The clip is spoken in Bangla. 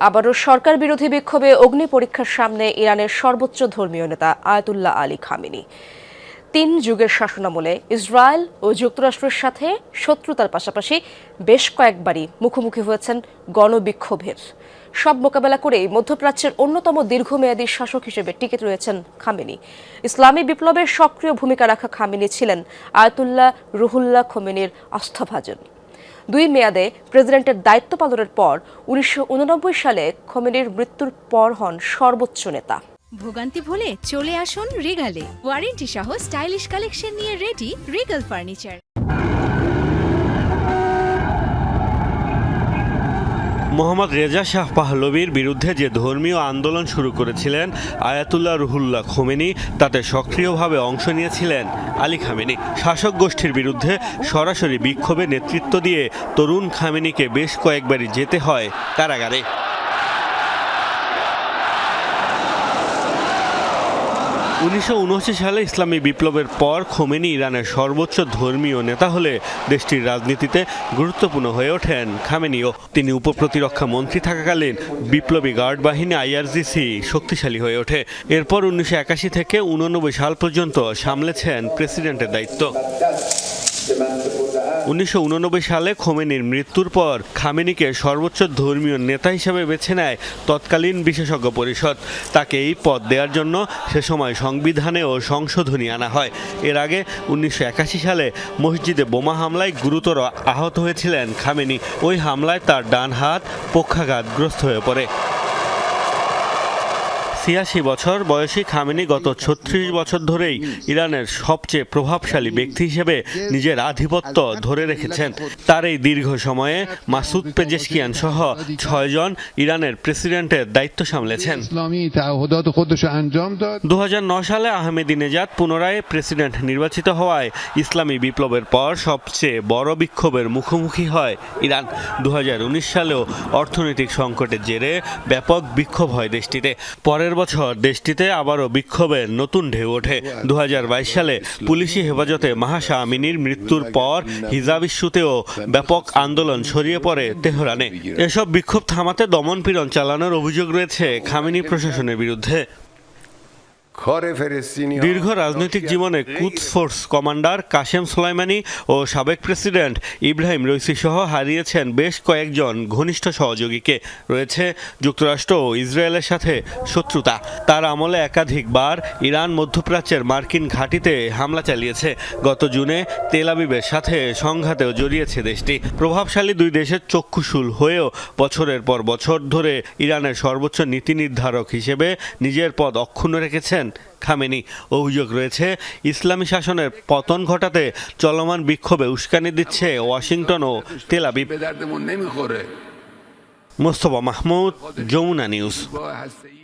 আবারও সরকার বিরোধী বিক্ষোভে অগ্নি পরীক্ষার সামনে ইরানের সর্বোচ্চ ধর্মীয় নেতা আয়াতুল্লাহ আলী খামেনি। ৩ যুগের শাসনামলে ইসরায়েল ও যুক্তরাষ্ট্রের সাথে শত্রুতার পাশাপাশি বেশ কয়েকবারই মুখোমুখি হয়েছেন গণবিক্ষোভের। সব মোকাবেলা করেই মধ্যপ্রাচ্যের অন্যতম দীর্ঘমেয়াদী শাসক হিসেবে টিকে রয়েছেন খামেনি। ইসলামী বিপ্লবের সক্রিয় ভূমিকা রাখা খামেনি ছিলেন আয়াতুল্লাহ রুহুল্লাহ খোমেনির আস্থাভাজন। 2 মেয়াদে প্রেসিডেন্টের দায়িত্ব পালনের পর 1989 সালে খোমেনির মৃত্যুর পর হন সর্বোচ্চ নেতা। ভোগান্তি ভুলে চলে আসুন রিগালে, ওয়ারেন্টি সহ স্টাইলিশ কালেকশন নিয়ে ready Regal furniture. Mohammad Reza Shah পাহলভীর বিরুদ্ধে যে ধর্মীয় আন্দোলন শুরু করেছিলেন আয়াতুল্লাহ রুহুল্লাহ খোমেনি, তাতে সক্রিয়ভাবে অংশ নিয়েছিলেন আলী খামেনি। শাসক গোষ্ঠীর বিরুদ্ধে সরাসরি বিক্ষোভে নেতৃত্ব দিয়ে তরুণ খামেনিকে বেশ কয়েকবারই যেতে হয় কারাগারে। 1979 সালে ইসলামী বিপ্লবের পর খোমেনি ইরানের সর্বোচ্চ ধর্মীয় নেতা হলে দেশটির রাজনীতিতে গুরুত্বপূর্ণ হয়ে ওঠেন খামেনিও। তিনি উপপ্রতিরক্ষা মন্ত্রী থাকাকালীন বিপ্লবী গার্ড বাহিনী আইআরজিসি শক্তিশালী হয়ে ওঠে। এরপর 1981 থেকে 1989 সাল পর্যন্ত সামলেছেন প্রেসিডেন্টের দায়িত্ব। 1989 সালে খোমেনির মৃত্যুর পর খামেনিকে সর্বোচ্চ ধর্মীয় নেতা হিসেবে বেছে নেয় তৎকালীন বিশেষজ্ঞ পরিষদ। তাকে এই পদ দেওয়ার জন্য সে সময় সংবিধানেও সংশোধনী আনা হয়। এর আগে 1981 সালে মসজিদে বোমা হামলায় গুরুতর আহত হয়েছিলেন খামেনি। ওই হামলায় তার ডান হাত পক্ষাঘাতগ্রস্ত হয়ে পড়ে। 86 বছর বয়সী খামেনি গত 36 বছর ধরেই ইরানের সবচেয়ে প্রভাবশালী ব্যক্তি হিসেবে নিজের আধিপত্য ধরে রেখেছেন। তার এই দীর্ঘ সময়ে মাসুদ পেজেশকিয়ান সহ 6 জন ইরানের প্রেসিডেন্টের দায়িত্ব সামলেছেন। 2009 সালে আহমেদিনেজাদ পুনরায় প্রেসিডেন্ট নির্বাচিত হওয়ায় ইসলামী বিপ্লবের পর সবচেয়ে বড় বিক্ষোভের মুখোমুখি হয় ইরান। 2019 সালেও অর্থনৈতিক সংকটের জেরে ব্যাপক বিক্ষোভ হয় দেশটিতে। পরের বছর দেশটিতে আবারও বিক্ষোভের নতুন ঢেউ ওঠে। 2022 সালে পুলিশি হেফাজতে মাহসা আমিনির মৃত্যুর পর হিজাব ইস্যুতেও ব্যাপক আন্দোলন ছড়িয়ে পড়ে তেহরানে। এসব বিক্ষোভ থামাতে দমনপীড়ন চালানোর অভিযোগ রয়েছে খামেনি প্রশাসনের বিরুদ্ধে। দীর্ঘ রাজনৈতিক জীবনে কুদস ফোর্স কমান্ডার কাশেম সোলাইমানি ও সাবেক প্রেসিডেন্ট ইব্রাহিম রইসি সহ হারিয়েছেন বেশ কয়েকজন ঘনিষ্ঠ সহযোগীকে। রয়েছে যুক্তরাষ্ট্র ও ইসরায়েলের সাথে শত্রুতা। তার আমলে একাধিকবার ইরান মধ্যপ্রাচ্যের মার্কিন ঘাঁটিতে হামলা চালিয়েছে। গত জুনে তেল আবিবের সাথে সংঘাতেও জড়িয়েছে দেশটি। প্রভাবশালী দুই দেশের চক্ষুশূল হয়েও বছরের পর বছর ধরে ইরানের সর্বোচ্চ নীতি নির্ধারক হিসেবে নিজের পদ অক্ষুণ্ণ রেখেছেন খামেনি। অভিযোগ রয়েছে ইসলামী শাসনের পতন ঘটাতে চলমান বিক্ষোভে উস্কানি দিচ্ছে ওয়াশিংটন ও Tel. Mostafa Mahmud, Jamuna news.